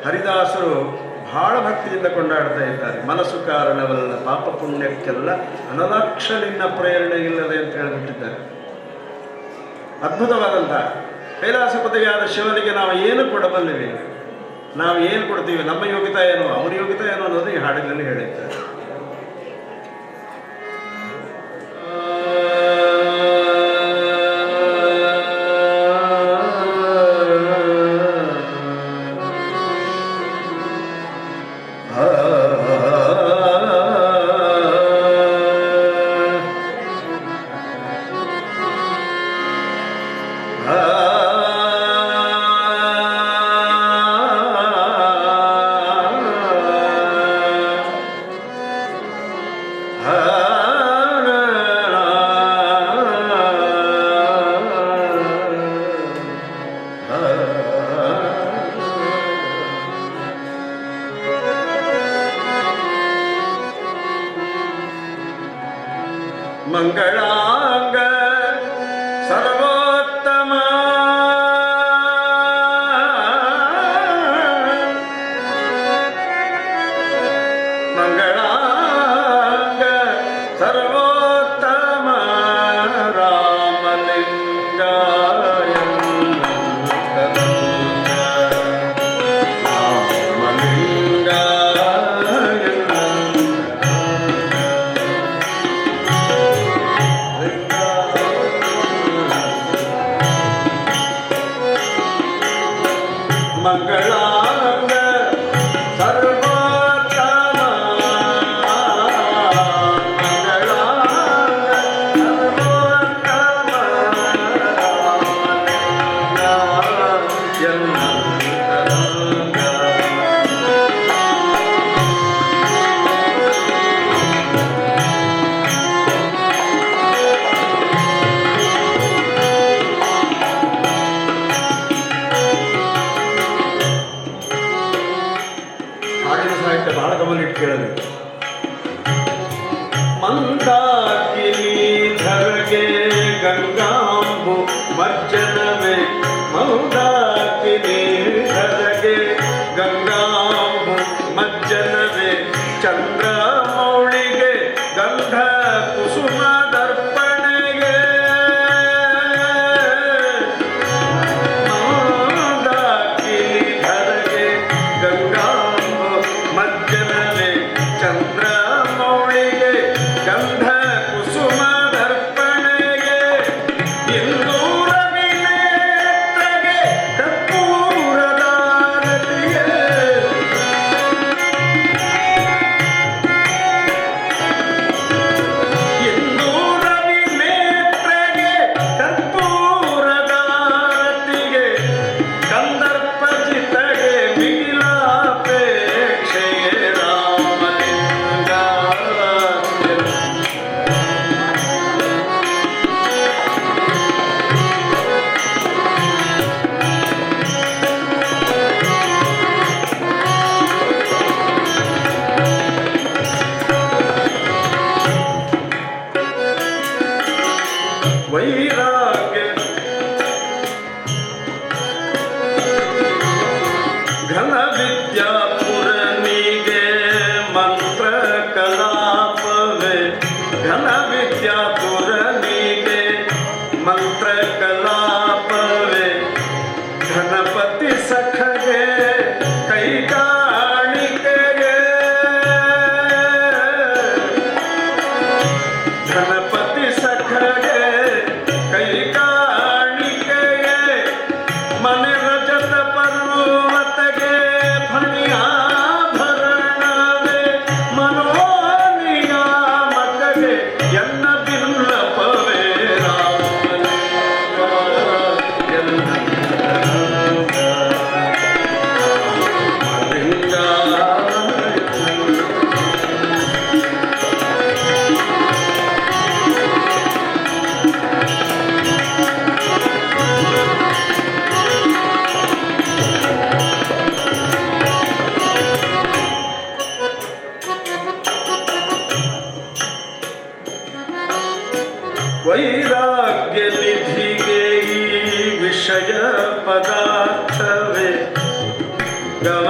ಹರಿದಾಸರು ಬಹಳ ಭಕ್ತಿಯಿಂದ ಕೊಂಡಾಡ್ತಾ ಇದ್ದಾರೆ. ಮನಸ್ಸು ಕಾರಣವಲ್ಲ ಪಾಪ ಪುಣ್ಯಕ್ಕೆಲ್ಲ ಅನಲಕ್ಷ ನಿನ್ನ ಪ್ರೇರಣೆ ಇಲ್ಲದೆ ಅಂತ ಹೇಳಿಬಿಟ್ಟಿದ್ದಾರೆ. ಅದ್ಭುತವಾದಂಥ ಕೈಲಾಸಪತಿಯಾದ ಶಿವನಿಗೆ ನಾವು ಏನು ಕೊಡಬಲ್ಲಿವೆ, ನಾವು ಏನು ಕೊಡ್ತೀವಿ, ನಮ್ಮ ಯೋಗ್ಯತಾ ಏನು ಅವನ ಯೋಗ್ಯತಾ ಏನು ಅನ್ನೋದು ಈ ಹಾಡಿನಲ್ಲಿ ಹೇಳಿದ್ದಾರೆ. ಮಂಗಳಾಂಗ ಸರ್ವೋತ್ತಮ ಮಂಗಳಾಂಗ ಸರ್ವೋತ್ತಮ ರಾಮಲಿಂಗಾಯ ಮಂಗಳಾಂಗ ಸರ್ವೋತ್ತಮ ಮಂಗಳಾಂಗ ಸರ್ವೋತ್ತಮ ಸಾಹಿತ್ಯ ಬಹಳ ಗಮನಿಟ್ಟು ಕೇಳಬೇಕು. ಮಂದಾಕಿನಿ ಧರಗೆ ಗಂಗಾಂಬು ಮಜ್ಜನವೇ ಮಂದಾಕಿನಿ ಧರಗೆ ಗಂಗಾಂಬು ಮಜ್ಜನವೇ ಚಂದ್ರ ಮೌಳಿಗೆ ಗಂಧ ಕುಸುಮ ದರ್ಪಣೆಗೆ ಮಂದಾಕಿನಿ ಧರಗೆ ಗಂಗಾ ಮಜ್ಜನವೇ ಚಂದ್ರ ಮೌಳಿಗೆ ಗಂಧ ಕುಸುಮ ದರ್ಪಣೆಗೆ ಇಂದೂರ ವಿನೇತ್ರಗೆ ಕರ್ಪೂರದ ರತಿಗೆ ಇಂದೂರ ವಿನೇತ್ರಗೆ ಕರ್ಪೂರದ ರತಿಗೆ ಕಂದರ್ಪ ಚಿತಗೆ ಮಿಗಿಲಾಪೆ ವೈರಾಗ್ಯ ಘನ ವಿದ್ಯಾಪುರನಿಗೆ ಮಂತ್ರ ಕಲಾಪವೇ ಘನ ವಿದ್ಯಾಪುರನಿಗೆ ಮಂತ್ರ ಕಲಾಪವೇ ಗಣಪತಿ ಸಖಗೆ ಕೈಗಾಣಿಕೆಗೆ ಗಣಪತಿ ಸಖಗೆ ಕೈಗಾಣಿಕೆಗೆ ಮನೆ ರಜತ ಪರ್ವತಗೆ ಫಣಿಯ ಗಮ